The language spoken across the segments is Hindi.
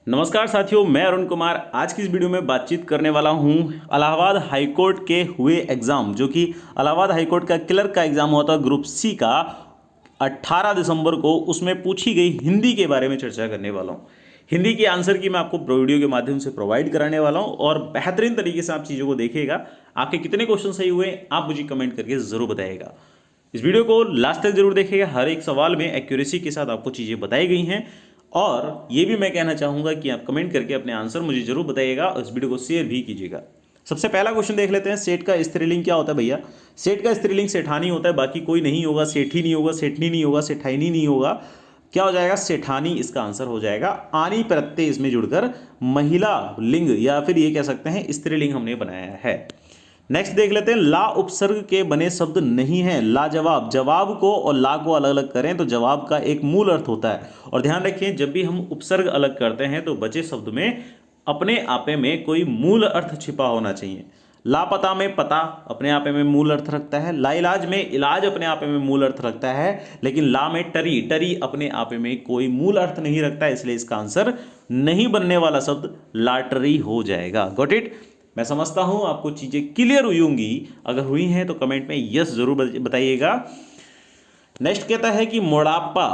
नमस्कार साथियों, मैं अरुण कुमार आज की इस वीडियो में बातचीत करने वाला हूं इलाहाबाद हाईकोर्ट के हुए एग्ज़ाम, जो कि इलाहाबाद हाईकोर्ट का क्लर्क का एग्ज़ाम हुआ था ग्रुप सी का 18 दिसंबर को। उसमें पूछी गई हिंदी के बारे में चर्चा करने वाला हूं। हिंदी के आंसर की मैं आपको वीडियो के माध्यम से प्रोवाइड कराने वाला हूं और बेहतरीन तरीके से आप चीज़ों को देखिएगा। आपके कितने क्वेश्चन सही हुए आप मुझे कमेंट करके ज़रूर बताइएगा। इस वीडियो को लास्ट तक जरूर देखिएगा। हर एक सवाल में एक्यूरेसी के साथ आपको चीज़ें बताई गई हैं और ये भी मैं कहना चाहूँगा कि आप कमेंट करके अपने आंसर मुझे जरूर बताइएगा और इस वीडियो को शेयर भी कीजिएगा। सबसे पहला क्वेश्चन देख लेते हैं। सेठ का स्त्रीलिंग क्या होता है भैया? सेठ का स्त्रीलिंग सेठानी होता है, बाकी कोई नहीं होगा। सेठी नहीं होगा, सेठनी नहीं होगा, सेठाइनी नहीं होगा। क्या हो जाएगा? सेठानी इसका आंसर हो जाएगा। आनी प्रत्यय इसमें जुड़कर महिला लिंग या फिर ये कह सकते हैं स्त्रीलिंग हमने बनाया है। नेक्स्ट देख लेते हैं। ला उपसर्ग के बने शब्द नहीं है। लाजवाब, जवाब को और ला को अलग अलग करें तो जवाब का एक मूल अर्थ होता है। और ध्यान रखिए, जब भी हम उपसर्ग अलग करते हैं तो बचे शब्द में अपने आपे में कोई मूल अर्थ छिपा होना चाहिए। लापता में पता अपने आपे में मूल अर्थ रखता है। लाइलाज में इलाज अपने आपे में मूल अर्थ रखता है। लेकिन ला में टरी, टरी अपने आपे में कोई मूल अर्थ नहीं रखता है, इसलिए इसका आंसर नहीं बनने वाला शब्द लाटरी हो जाएगा। Got it? मैं समझता हूं आपको चीजें क्लियर हुई होंगी। अगर हुई हैं तो कमेंट में यस जरूर बताइएगा। नेक्स्ट कहता है कि मोटापा,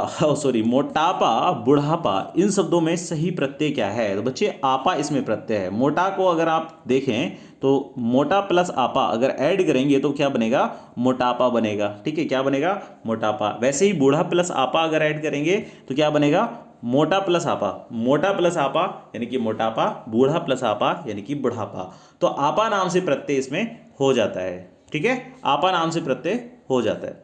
बुढ़ापा, इन शब्दों में सही प्रत्यय क्या है? तो बच्चे आपा इसमें प्रत्यय है। मोटा को अगर आप देखें तो मोटा प्लस आपा अगर ऐड करेंगे तो क्या बनेगा? मोटापा बनेगा। ठीक है, क्या बनेगा? मोटापा। वैसे ही बूढ़ा प्लस आपा अगर ऐड करेंगे तो क्या बनेगा? मोटा प्लस आपा। मोटा प्लस आपा यानी कि मोटापा, बूढ़ा प्लस आपा यानी कि बुढ़ापा। तो आपा नाम से प्रत्यय इसमें हो जाता है। ठीक है, आपा नाम से प्रत्यय हो जाता है।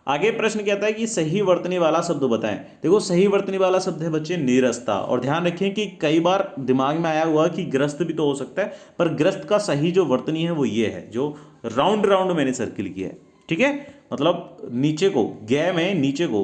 आगे प्रश्न कहता है कि सही वर्तनी वाला शब्द बताएं। देखो, सही वर्तनी वाला शब्द है बच्चे निरस्ता। और ध्यान रखें कि कई बार दिमाग में आया हुआ कि ग्रस्त भी तो हो सकता है, पर ग्रस्त का सही जो वर्तनी है वो ये है जो राउंड राउंड मैंने सर्किल किया है। ठीक है, मतलब नीचे को गै में, नीचे को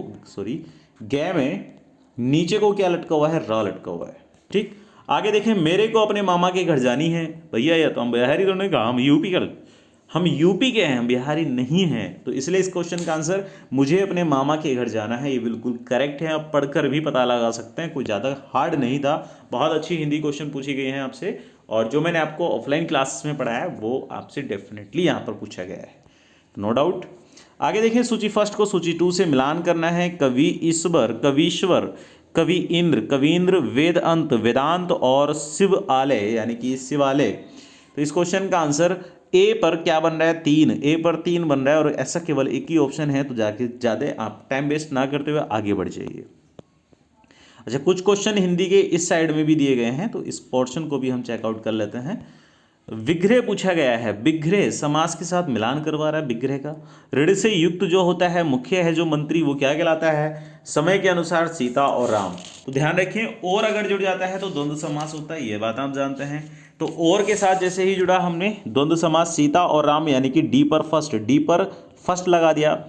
गै में नीचे को क्या लटका हुआ है? रा लटका हुआ है। ठीक, आगे देखें। मेरे को अपने मामा के घर जानी है। भैया ये तो हम बिहारी तो नहीं कहा, हम यूपी के हैं, हम बिहारी नहीं हैं। तो इसलिए इस क्वेश्चन का आंसर मुझे अपने मामा के घर जाना है, ये बिल्कुल करेक्ट है। आप पढ़कर भी पता लगा सकते हैं, कोई ज़्यादा हार्ड नहीं था। बहुत अच्छी हिंदी क्वेश्चन पूछी गई हैं आपसे और जो मैंने आपको ऑफलाइन क्लासेस में पढ़ाया है वो आपसे डेफिनेटली यहाँ पर पूछा गया है, नो डाउट। आगे देखिए, सूची फर्स्ट को सूची 2 से मिलान करना है। कवि ईश्वर, कवीश्वर, कवि इंद्र, कवींद्र, वेद अंत, वेदांत और शिव आलय यानी कि शिवालय। तो इस क्वेश्चन का आंसर ए पर क्या बन रहा है? 3। ए पर 3 बन रहा है और ऐसा केवल एक ही ऑप्शन है, तो जाके ज़्यादा आप टाइम वेस्ट ना करते हुए आगे बढ़ जाइए। अच्छा, कुछ क्वेश्चन हिंदी के इस साइड में भी दिए गए हैं, तो इस पोर्शन को भी हम चेकआउट कर लेते हैं। विग्रह पूछा गया है। विग्रह समास के साथ मिलान करवा रहा है विग्रह का। ऋण से युक्त जो होता है, मुख्य है जो मंत्री, वो क्या कहलाता है? समय के अनुसार सीता और राम। तो ध्यान रखें, और अगर जुड़ जाता है तो द्वंद्व समास होता है, ये बात आप जानते हैं। तो और के साथ जैसे ही जुड़ा हमने द्वंद्व समास सीता और राम यानी कि डी पर फर्स्ट लगा दिया।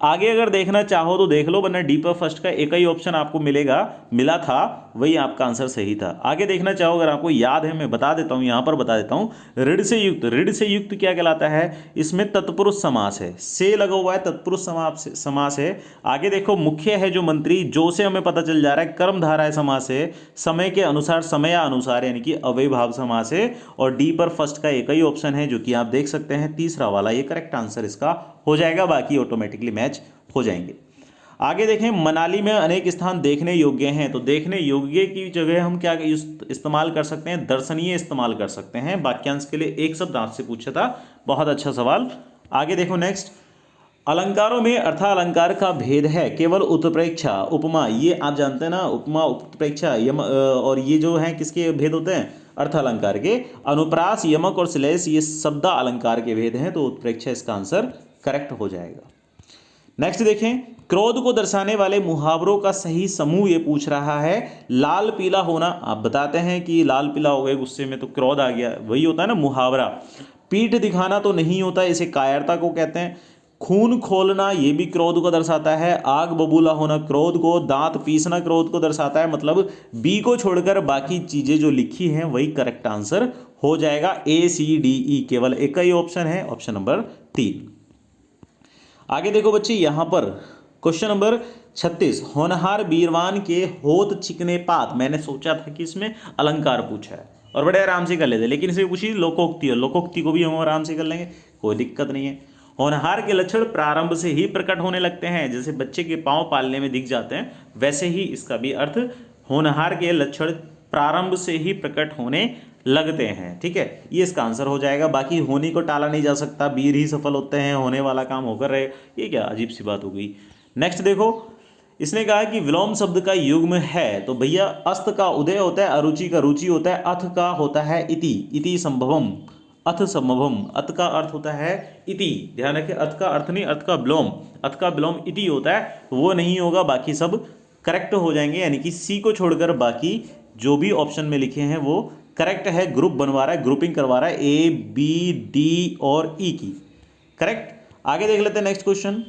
आगे अगर देखना चाहो तो देख लो, वरना डी पर फर्स्ट का एक ही ऑप्शन आपको मिला था, वही आपका आंसर सही था। आगे देखना चाहो, अगर आपको याद है, मैं बता देता हूँ, यहाँ पर बता देता हूँ। ऋण से युक्त, ऋण से युक्त क्या कहलाता है? इसमें तत्पुरुष समास है, से लगा हुआ है, तत्पुरुष समास है। आगे देखो, मुख्य है जो मंत्री, जो से हमें पता चल जा रहा है कर्मधारय समास है। समय के अनुसार, समयानुसार यानी कि अव्ययभाव समास है। और डी पर फर्स्ट का एक ही ऑप्शन है जो कि आप देख सकते हैं, तीसरा वाला, ये करेक्ट आंसर इसका हो जाएगा। बाकी ऑटोमेटिकली मैच हो जाएंगे। आगे देखें, मनाली में अनेक स्थान देखने योग्य हैं। तो देखने योग्य की जगह हम क्या इस्तेमाल कर सकते हैं? दर्शनीय इस्तेमाल कर सकते हैं। वाक्यांश के लिए एक शब्द आपसे पूछा था, बहुत अच्छा सवाल। आगे देखो नेक्स्ट, अलंकारों में अर्थालंकार का भेद है। केवल उत्प्रेक्षा, उपमा, ये आप जानते हैं ना, उपमा उत्प्रेक्षा और ये जो है किसके भेद होते हैं? अर्थालंकार के। अनुप्रास, यमक और श्लेष ये शब्द अलंकार के भेद हैं, तो उत्प्रेक्षा इसका आंसर करेक्ट हो जाएगा। नेक्स्ट देखें, क्रोध को दर्शाने वाले मुहावरों का सही समूह ये पूछ रहा है। लाल पीला होना, आप बताते हैं कि लाल पीला हो गए गुस्से में तो क्रोध आ गया, वही होता है ना मुहावरा। पीठ दिखाना तो नहीं होता, इसे कायरता को कहते हैं। खून खोलना ये भी क्रोध को दर्शाता है। आग बबूला होना क्रोध को, दांत पीसना क्रोध को दर्शाता है। मतलब बी को छोड़कर बाकी चीजें जो लिखी हैं वही करेक्ट आंसर हो जाएगा। ACDE केवल एक ही ऑप्शन है, ऑप्शन नंबर 3। आगे देखो बच्चे, यहां पर क्वेश्चन नंबर 36 होनहार बीरवान के होत चिकने पात, मैंने सोचा था कि इसमें अलंकार पूछा है और बड़े आराम से कर लेते, लेकिन इसे पूछी लोकोक्ति है, लोकोक्ति को भी हम आराम से कर लेंगे, कोई दिक्कत नहीं है। होनहार के लक्षण प्रारंभ से ही प्रकट होने लगते हैं, जैसे बच्चे के पांव पालने में दिख जाते हैं, वैसे ही इसका भी अर्थ होनहार के लक्षण प्रारंभ से ही प्रकट होने लगते हैं। ठीक है, ये इसका आंसर हो जाएगा। बाकी होने को टाला नहीं जा सकता, वीर ही सफल होते हैं, होने वाला काम होकर रहे, ये क्या अजीब सी बात हो गई। नेक्स्ट देखो, इसने कहा कि विलोम शब्द का युग्म है, तो भैया अस्त का उदय होता है, अरुचि का रुचि होता है, अथ का होता है इति, इति संभवम, अथ संभवम, अथ का अर्थ होता है इति, ध्यान रखें, अथ का अर्थ नहीं, अर्थ का विलोम, अथ का विलोम इति होता है, तो वो नहीं होगा, बाकी सब करेक्ट हो जाएंगे, यानी कि सी को छोड़कर बाकी जो भी ऑप्शन में लिखे हैं वो करेक्ट है। ग्रुप बनवा रहा है, ग्रुपिंग करवा रहा है ए बी डी और ई की, करेक्ट। आगे देख लेते हैं नेक्स्ट क्वेश्चन।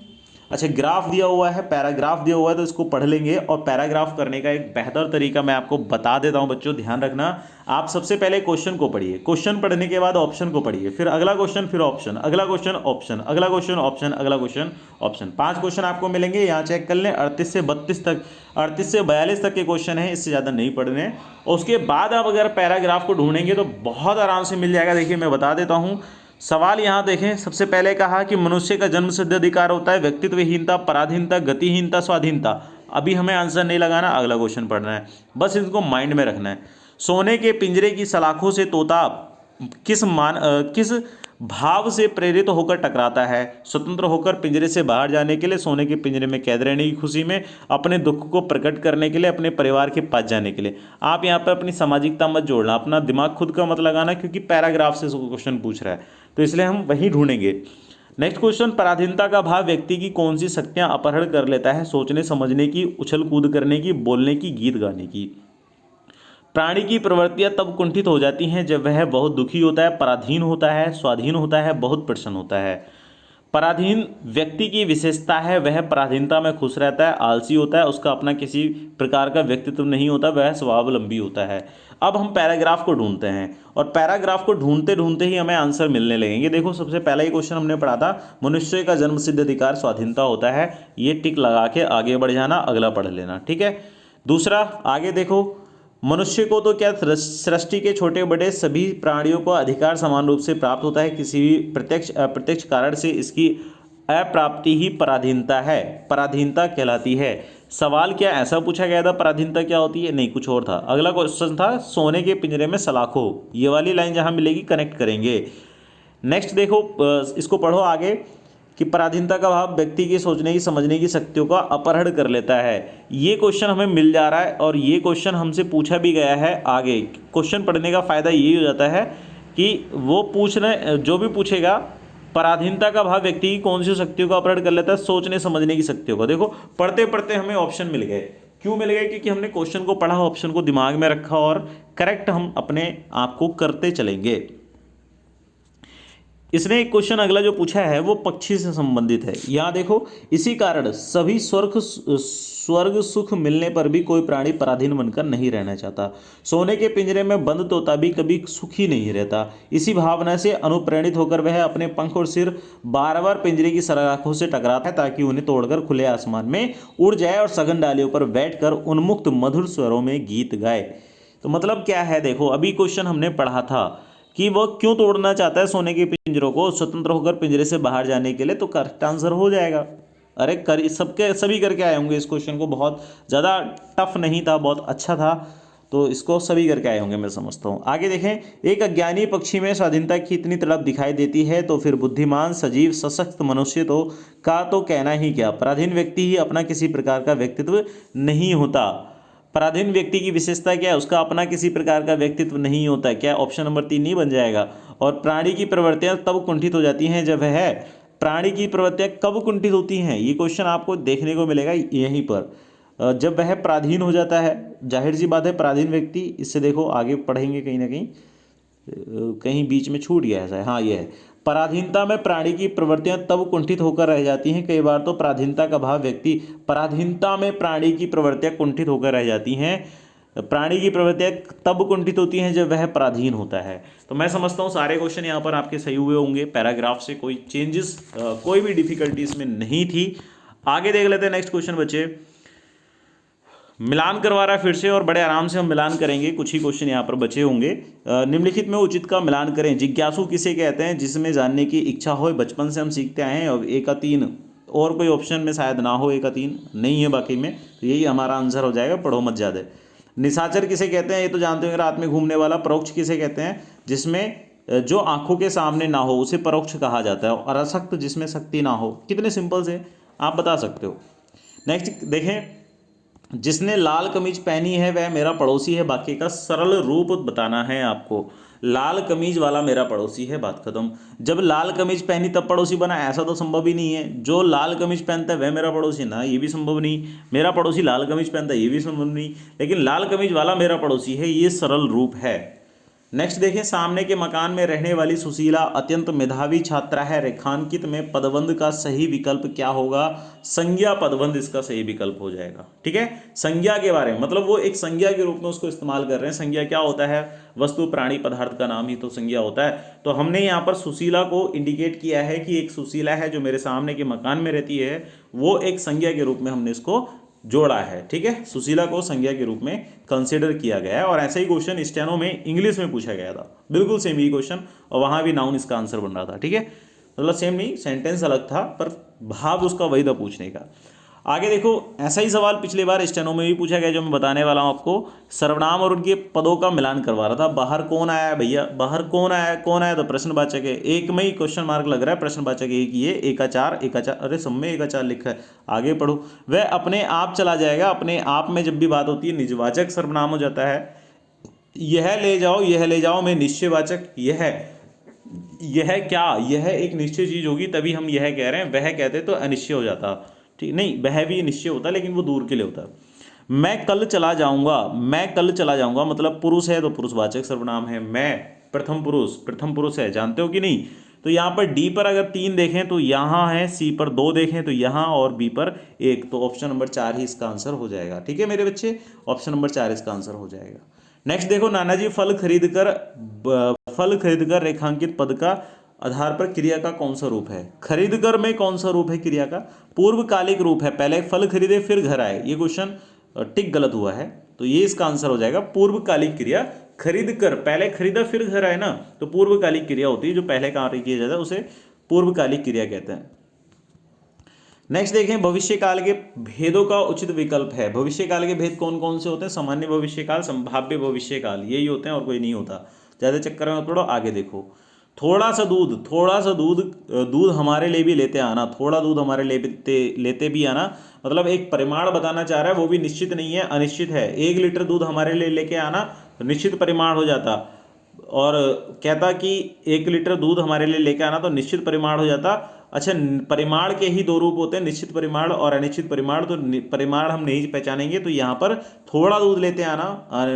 अच्छा, ग्राफ दिया हुआ है, पैराग्राफ दिया हुआ है, तो इसको पढ़ लेंगे, और पैराग्राफ करने का एक बेहतर तरीका मैं आपको बता देता हूं बच्चों, ध्यान रखना। आप सबसे पहले क्वेश्चन को पढ़िए, क्वेश्चन पढ़ने के बाद ऑप्शन को पढ़िए, फिर अगला क्वेश्चन, फिर ऑप्शन, अगला क्वेश्चन, ऑप्शन, अगला क्वेश्चन, ऑप्शन, अगला क्वेश्चन, ऑप्शन। 5 क्वेश्चन आपको मिलेंगे, यहाँ चेक कर लें, 38 से 32 तक, 38 से 42 तक के क्वेश्चन हैं, इससे ज़्यादा नहीं पढ़ने हैं। और उसके बाद आप अगर पैराग्राफ को ढूंढेंगे तो बहुत आराम से मिल जाएगा। देखिए मैं बता देता हूँ सवाल, यहाँ देखें, सबसे पहले कहा कि मनुष्य का जन्म सिद्ध अधिकार होता है व्यक्तित्वहीनता, पराधीनता, गतिहीनता, स्वाधीनता। अभी हमें आंसर नहीं लगाना, अगला क्वेश्चन पढ़ना है, बस इनको माइंड में रखना है। सोने के पिंजरे की सलाखों से तोता किस भाव से प्रेरित होकर टकराता है? स्वतंत्र होकर पिंजरे से बाहर जाने के लिए, सोने के पिंजरे में कैद रहने की खुशी में, अपने दुख को प्रकट करने के लिए, अपने परिवार के पास जाने के लिए। आप यहाँ पर अपनी सामाजिकता मत जोड़ना, अपना दिमाग खुद का मत लगाना, क्योंकि पैराग्राफ से क्वेश्चन पूछ रहा है, तो इसलिए हम वही ढूंढेंगे। नेक्स्ट क्वेश्चन, पराधीनता का भाव व्यक्ति की कौन सी शक्तियां अपहरण कर लेता है? सोचने समझने की, उछल कूद करने की, बोलने की, गीत गाने की। प्राणी की प्रवृत्तियां तब कुंठित हो जाती हैं जब वह बहुत दुखी होता है, पराधीन होता है, स्वाधीन होता है, बहुत प्रसन्न होता है। पराधीन व्यक्ति की विशेषता है, वह पराधीनता में खुश रहता है, आलसी होता है, उसका अपना किसी प्रकार का व्यक्तित्व नहीं होता, वह स्वावलंबी होता है। अब हम पैराग्राफ को ढूंढते हैं, और पैराग्राफ को ढूंढते ढूंढते ही हमें आंसर मिलने लगेंगे। देखो सबसे पहला ही क्वेश्चन हमने पढ़ा था, मनुष्य का जन्मसिद्ध अधिकार स्वाधीनता होता है, ये टिक लगा के आगे बढ़ जाना, अगला पढ़ लेना, ठीक है। दूसरा, आगे देखो, मनुष्य को तो क्या सृष्टि के छोटे बड़े सभी प्राणियों को अधिकार समान रूप से प्राप्त होता है, किसी भी प्रत्यक्ष अप्रत्यक्ष कारण से इसकी अप्राप्ति ही पराधीनता है, पराधीनता कहलाती है। सवाल क्या ऐसा पूछा गया था, पराधीनता क्या होती है? नहीं, कुछ और था। अगला क्वेश्चन था, सोने के पिंजरे में सलाखों, ये वाली लाइन जहां मिलेगी कनेक्ट करेंगे। नेक्स्ट देखो, इसको पढ़ो आगे, कि पराधीनता का भाव व्यक्ति की सोचने की समझने की शक्तियों का अपहरण कर लेता है। ये क्वेश्चन हमें मिल जा रहा है, और ये क्वेश्चन हमसे पूछा भी गया है। आगे क्वेश्चन पढ़ने का फ़ायदा यही हो जाता है कि वो पूछने, जो भी पूछेगा, पराधीनता का भाव व्यक्ति की कौन सी शक्तियों का अपहरण कर लेता है? सोचने समझने की शक्तियों का। देखो पढ़ते पढ़ते हमें ऑप्शन मिल गए, क्यों मिल गए? क्योंकि हमने क्वेश्चन को पढ़ा, ऑप्शन को दिमाग में रखा, और करेक्ट हम अपने आप को करते चलेंगे। इसने एक क्वेश्चन अगला जो पूछा है वो पक्षी से संबंधित है। यहाँ देखो, इसी कारण सभी स्वर्ग सुख मिलने पर भी कोई प्राणी पराधीन बनकर नहीं रहना चाहता। सोने के पिंजरे में बंद तोता भी कभी सुखी नहीं रहता। इसी भावना से अनुप्रेरित होकर वह अपने पंख और सिर बार बार पिंजरे की सलाखों से टकराता है, ताकि उन्हें तोड़कर खुले आसमान में उड़ जाए और सघन डालियों पर बैठकर उन्मुक्त मधुर स्वरों में गीत गाए। तो मतलब क्या है? देखो अभी क्वेश्चन हमने पढ़ा था कि वह क्यों तोड़ना चाहता है सोने के पिंजरों को, स्वतंत्र होकर पिंजरे से बाहर जाने के लिए, तो करेक्ट आंसर हो जाएगा। अरे सभी करके आए होंगे इस क्वेश्चन को, बहुत ज़्यादा टफ नहीं था, बहुत अच्छा था, तो इसको सभी करके आए होंगे मैं समझता हूँ। आगे देखें, एक अज्ञानी पक्षी में स्वाधीनता की इतनी तड़प दिखाई देती है, तो फिर बुद्धिमान सजीव सशक्त मनुष्य का तो कहना ही क्या। पराधीन व्यक्ति ही अपना किसी प्रकार का व्यक्तित्व नहीं होता। पराधीन व्यक्ति की विशेषता क्या है? उसका अपना किसी प्रकार का व्यक्तित्व नहीं होता। क्या ऑप्शन नंबर 3 नहीं बन जाएगा? और प्राणी की प्रवृत्तियां तब कुंठित हो जाती हैं जब वह, प्राणी की प्रवृत्तियां कब कुंठित होती हैं? ये क्वेश्चन आपको देखने को मिलेगा यहीं पर, जब वह पराधीन हो जाता है। जाहिर सी बात है, पराधीन व्यक्ति, इससे देखो आगे पढ़ेंगे कहीं ना कहीं, कहीं बीच में छूट गया ऐसा, हाँ ये है, पराधीनता में प्राणी की प्रवृत्तियां तब कुंठित होकर रह जाती हैं। कई बार तो पराधीनता का भाव व्यक्ति, पराधीनता में प्राणी की प्रवृत्तियां कुंठित होकर रह जाती हैं। प्राणी की प्रवृत्तियां तब कुंठित होती हैं जब वह पराधीन होता है। तो मैं समझता हूँ सारे क्वेश्चन यहाँ पर आपके सही हुए होंगे। पैराग्राफ से कोई चेंजेस, कोई भी डिफिकल्टी इसमें नहीं थी। आगे देख लेते हैं नेक्स्ट क्वेश्चन बच्चे। मिलान करवा रहा है फिर से, और बड़े आराम से हम मिलान करेंगे। कुछ ही क्वेश्चन यहाँ पर बचे होंगे। निम्नलिखित में उचित का मिलान करें। जिज्ञासु किसे कहते हैं? जिसमें जानने की इच्छा हो, बचपन से हम सीखते आए हैं। और एक का 3 और कोई ऑप्शन में शायद ना हो, एक का 3 नहीं है बाकी में, तो यही हमारा आंसर हो जाएगा। पढ़ो मत ज़्यादा। निशाचर किसे कहते हैं? ये तो जानते होंगे, रात में घूमने वाला। परोक्ष किसे कहते हैं? जिसमें जो आंखों के सामने ना हो उसे परोक्ष कहा जाता है। और असक्त जिसमें शक्ति ना हो। कितने सिंपल से आप बता सकते हो। नेक्स्ट देखें, जिसने लाल कमीज पहनी है वह मेरा पड़ोसी है। वाक्य का सरल रूप बताना है आपको। लाल कमीज वाला मेरा पड़ोसी है, बात खत्म। जब लाल कमीज पहनी तब पड़ोसी बना, ऐसा तो संभव ही नहीं है। जो लाल कमीज पहनता है वह मेरा पड़ोसी ना, ये भी संभव नहीं। मेरा पड़ोसी लाल कमीज पहनता है, ये भी संभव नहीं। लेकिन लाल कमीज वाला मेरा पड़ोसी है, ये सरल रूप है। नेक्स्ट देखें, सामने के मकान में रहने वाली सुशीला अत्यंत मेधावी छात्रा है। रेखांकित में पदबंध का सही विकल्प क्या होगा? संज्ञा पदबंध इसका सही विकल्प हो जाएगा। ठीक है, संज्ञा के बारे में, मतलब वो एक संज्ञा के रूप में उसको इस्तेमाल कर रहे हैं। संज्ञा क्या होता है? वस्तु, प्राणी, पदार्थ का नाम ही तो संज्ञा होता है। तो हमने यहाँ पर सुशीला को इंडिकेट किया है कि एक सुशीला है जो मेरे सामने के मकान में रहती है, वो एक संज्ञा के रूप में हमने इसको जोड़ा है। ठीक है, सुशीला को संज्ञा के रूप में कंसीडर किया गया है। और ऐसा ही क्वेश्चन स्टेनो में इंग्लिश में पूछा गया था, बिल्कुल सेम ही क्वेश्चन, और वहां भी नाउन इसका आंसर बन रहा था। ठीक है, मतलब सेम नहीं, सेंटेंस अलग था पर भाव उसका वही था पूछने का। आगे देखो, ऐसा ही सवाल पिछले बार स्टेनो में भी पूछा गया, जो मैं बताने वाला हूं आपको। सर्वनाम और उनके पदों का मिलान करवा रहा था। बाहर कौन आया है भैया? बाहर कौन आया? कौन आया? तो प्रश्नवाचक है। एक में ही क्वेश्चन मार्क लग रहा है, प्रश्नवाचक एक ही है। एक का 4, एक का 4, अरे सब में एक का 4 लिखा है। आगे पढ़ो। वह अपने आप चला जाएगा। अपने आप में जब भी बात होती है निजवाचक सर्वनाम हो जाता है। यह ले जाओ, यह ले जाओ में निश्चयवाचक। यह क्या? यह एक निश्चय चीज होगी तभी हम यह कह रहे हैं। वह कहते तो अनिश्चय हो जाता। ठीक नहीं, वह भी निश्चय होता लेकिन वो दूर के लिए होता है। मैं कल चला जाऊंगा। मैं कल चला जाऊंगा मतलब पुरुष है तो पुरुषवाचक सर्वनाम है। मैं प्रथम पुरुष है, जानते हो कि नहीं? तो यहाँ पर डी पर अगर 3 देखें तो यहाँ है, सी पर 2 देखें तो यहाँ, और बी पर 1, तो ऑप्शन नंबर 4 ही इसका आंसर हो जाएगा। ठीक है मेरे बच्चे, ऑप्शन नंबर 4 इसका आंसर हो जाएगा। नेक्स्ट देखो, नानाजी फल खरीदकर रेखांकित पद का आधार पर क्रिया का कौन सा रूप है? खरीदकर में कौन सा रूप है क्रिया का? पूर्वकालिक रूप है। पहले फल खरीदे फिर घर आए, ये क्वेश्चन टिक गलत हुआ है, तो ये इसका आंसर हो जाएगा पूर्वकालिक क्रिया। खरीदकर, पहले खरीदा फिर घर आए ना, तो पूर्वकालिक क्रिया होती है। जो पहले कार्य किया जाता है उसे पूर्वकालिक क्रिया कहते हैं। नेक्स्ट देखें, भविष्यकाल के भेदों का उचित विकल्प है। भविष्यकाल के भेद कौन कौन से होते हैं? सामान्य भविष्यकाल, संभाव्य भविष्यकाल, यही होते हैं और कोई नहीं होता। ज़्यादा चक्कर में पढ़ो। आगे देखो, थोड़ा सा दूध हमारे लिए भी लेते आना। थोड़ा दूध हमारे लेते भी आना, मतलब एक परिमाण बताना चाह रहा है, वो भी निश्चित नहीं है, अनिश्चित है। 1 लीटर दूध हमारे लिए लेके आना तो निश्चित परिमाण हो जाता, और कहता कि 1 लीटर दूध हमारे लिए लेके आना तो निश्चित परिमाण हो जाता। अच्छा, परिमाण के ही 2 रूप होते हैं, निश्चित परिमाण और अनिश्चित परिमाण। तो परिमाण हम नहीं पहचानेंगे, तो यहाँ पर थोड़ा दूध लेते आना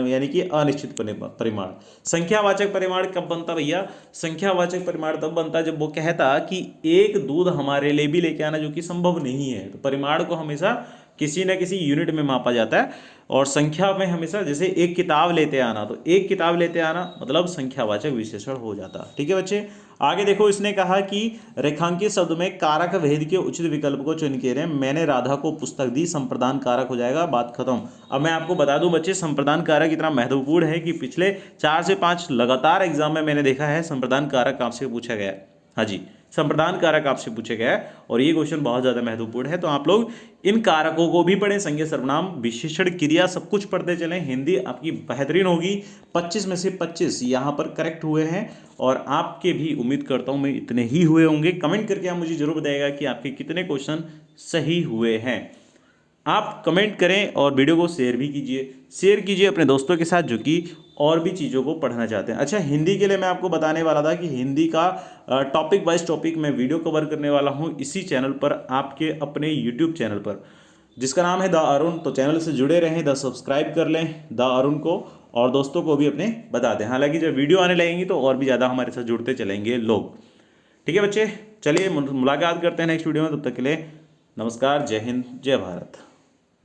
यानी कि अनिश्चित परिमाण। संख्यावाचक परिमाण कब बनता भैया? संख्यावाचक परिमाण तब बनता जब वो कहता कि 1 दूध हमारे लिए भी लेके आना, जो कि संभव नहीं है। तो परिमाण को हमेशा किसी न किसी यूनिट में मापा जाता है, और संख्या में हमेशा, जैसे 1 किताब लेते आना, तो 1 किताब लेते आना मतलब संख्यावाचक विशेषण हो जाता। ठीक है बच्चे, आगे देखो, इसने कहा कि रेखांकित शब्द में कारक भेद के उचित विकल्प को चुन के रहे। मैंने राधा को पुस्तक दी, संप्रदान कारक हो जाएगा, बात खत्म। अब मैं आपको बता दूं बच्चे, संप्रदान कारक इतना महत्वपूर्ण है कि पिछले 4 से 5 लगातार एग्जाम में मैंने देखा है संप्रदान कारक आपसे पूछा गया है। हाँ जी, संप्रदान कारक आपसे पूछे गया है, और ये क्वेश्चन बहुत ज्यादा महत्वपूर्ण है। तो आप लोग इन कारकों को भी पढ़ें, संज्ञा, सर्वनाम, विशेषण, क्रिया, सब कुछ पढ़ते चलें। हिंदी आपकी बेहतरीन होगी। 25 में से 25 यहाँ पर करेक्ट हुए हैं, और आपके भी उम्मीद करता हूँ मैं इतने ही हुए होंगे। कमेंट करके आप मुझे जरूर बताइएगा कि आपके कितने क्वेश्चन सही हुए हैं। आप कमेंट करें और वीडियो को शेयर कीजिए अपने दोस्तों के साथ जो कि और भी चीज़ों को पढ़ना चाहते हैं। अच्छा, हिंदी के लिए मैं आपको बताने वाला था कि हिंदी का टॉपिक वाइज टॉपिक मैं वीडियो कवर करने वाला हूं इसी चैनल पर, आपके अपने यूट्यूब चैनल पर, जिसका नाम है द अरुण। तो चैनल से जुड़े रहें, द सब्सक्राइब कर लें द अरुण को, और दोस्तों को भी अपने बता दें। हालांकि जब वीडियो आने लगेंगी तो और भी ज़्यादा हमारे साथ जुड़ते चलेंगे लोग। ठीक है बच्चे, चलिए मुलाकात करते हैं नेक्स्ट वीडियो में। तब तक के लिए नमस्कार, जय हिंद, जय भारत।